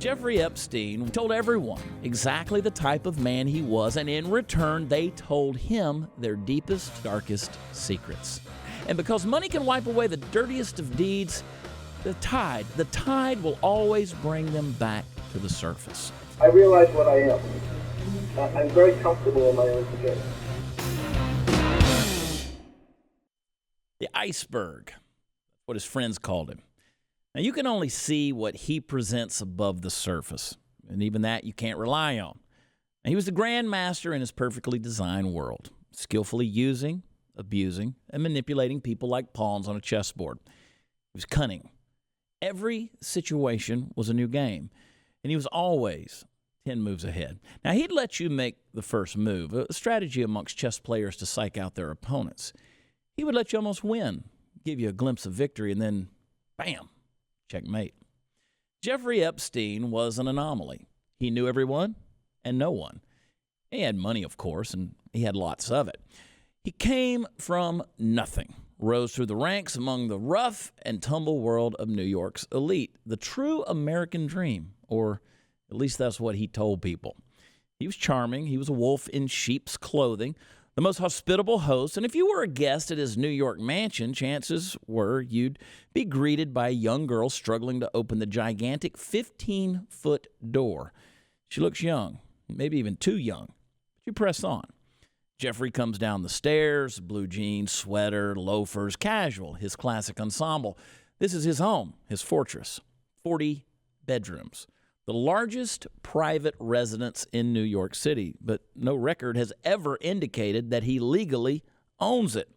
Jeffrey Epstein told everyone exactly the type of man he was, and in return, they told him their deepest, darkest secrets. And because money can wipe away the dirtiest of deeds, the tide will always bring them back to the surface. I realize what I am. I'm very comfortable in my own skin. The Iceberg, what his friends called him. Now, you can only see what he presents above the surface, and even that you can't rely on. Now, he was the grandmaster in his perfectly designed world, skillfully using, abusing, and manipulating people like pawns on a chessboard. He was cunning. Every situation was a new game, and he was always 10 moves ahead. Now, he'd let you make the first move, a strategy amongst chess players to psych out their opponents. He would let you almost win, give you a glimpse of victory, and then, bam, checkmate. Jeffrey Epstein was an anomaly. He knew everyone and no one. He had money, of course, and he had lots of it. He came from nothing, rose through the ranks among the rough and tumble world of New York's elite, the true American dream, or at least that's what he told people. He was charming. He was a wolf in sheep's clothing, the most hospitable host, and if you were a guest at his New York mansion, chances were you'd be greeted by a young girl struggling to open the gigantic 15-foot door. She looks young, maybe even too young, but you press on. Jeffrey comes down the stairs, blue jeans, sweater, loafers, casual, his classic ensemble. This is his home, his fortress, 40 bedrooms. The largest private residence in New York City, but no record has ever indicated that he legally owns it.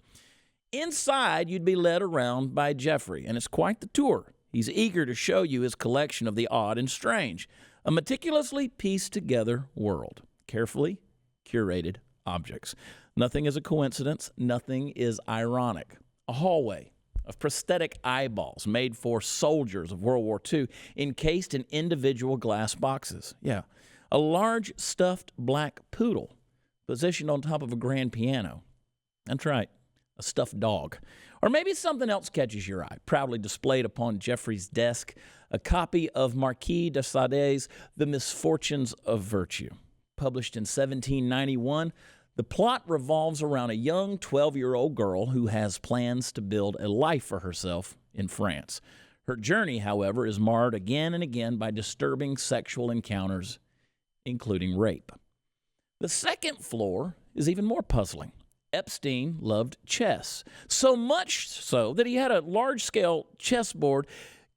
Inside, you'd be led around by Jeffrey, and it's quite the tour. He's eager to show you his collection of the odd and strange, a meticulously pieced together world, carefully curated objects. Nothing is a coincidence, nothing is ironic. A hallway of prosthetic eyeballs made for soldiers of World War II, encased in individual glass boxes. Yeah, a large stuffed black poodle positioned on top of a grand piano. That's right, a stuffed dog. Or maybe something else catches your eye. Proudly displayed upon Jeffrey's desk, a copy of Marquis de Sade's The Misfortunes of Virtue. Published in 1791, the plot revolves around a young 12-year-old girl who has plans to build a life for herself in France. Her journey, however, is marred again and again by disturbing sexual encounters, including rape. The second floor is even more puzzling. Epstein loved chess, so much so that he had a large-scale chessboard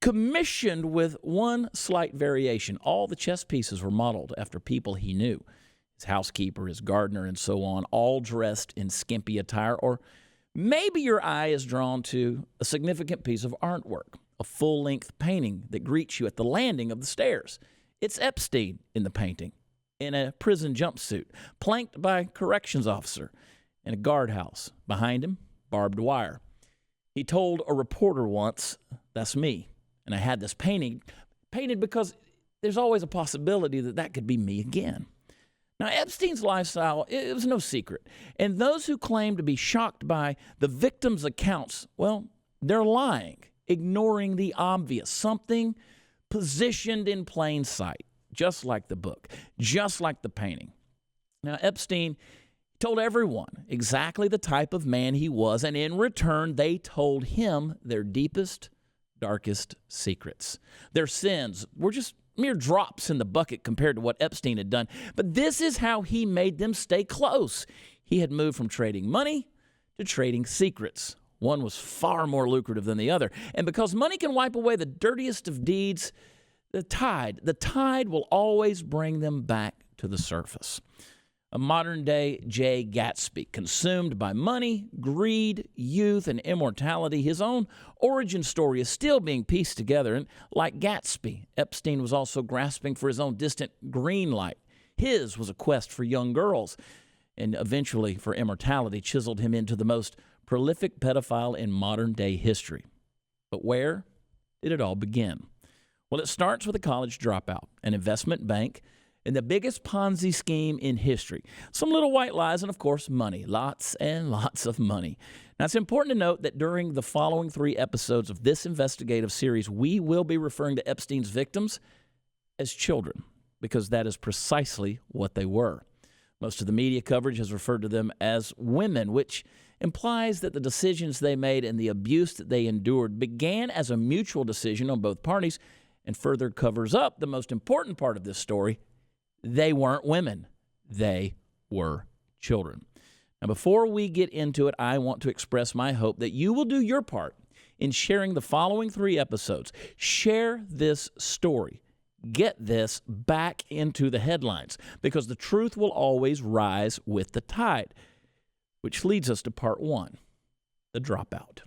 commissioned with one slight variation. All the chess pieces were modeled after people he knew. His housekeeper, his gardener, and so on, all dressed in skimpy attire. Or maybe your eye is drawn to a significant piece of artwork, a full-length painting that greets you at the landing of the stairs. It's Epstein in the painting, in a prison jumpsuit, planked by a corrections officer, in a guardhouse. Behind him, barbed wire. He told a reporter once, "That's me, and I had this painting painted because there's always a possibility that that could be me again." Now, Epstein's lifestyle, it was no secret. And those who claim to be shocked by the victims' accounts, well, they're lying, ignoring the obvious, something positioned in plain sight, just like the book, just like the painting. Now, Epstein told everyone exactly the type of man he was, and in return, they told him their deepest, darkest secrets. Their sins were just mere drops in the bucket compared to what Epstein had done. But this is how he made them stay close. He had moved from trading money to trading secrets. One was far more lucrative than the other. And because money can wipe away the dirtiest of deeds, the tide will always bring them back to the surface. A modern-day Jay Gatsby, consumed by money, greed, youth, and immortality. His own origin story is still being pieced together, and like Gatsby, Epstein was also grasping for his own distant green light. His was a quest for young girls, and eventually for immortality chiseled him into the most prolific pedophile in modern-day history. But where did it all begin? Well, it starts with a college dropout, an investment bank, and the biggest Ponzi scheme in history. Some little white lies and, of course, money. Lots and lots of money. Now, it's important to note that during the following 3 episodes of this investigative series, we will be referring to Epstein's victims as children, because that is precisely what they were. Most of the media coverage has referred to them as women, which implies that the decisions they made and the abuse that they endured began as a mutual decision on both parties, and further covers up the most important part of this story. They weren't women. They were children. Now, before we get into it, I want to express my hope that you will do your part in sharing the following 3 episodes. Share this story. Get this back into the headlines, because the truth will always rise with the tide, which leads us to part 1, the dropout.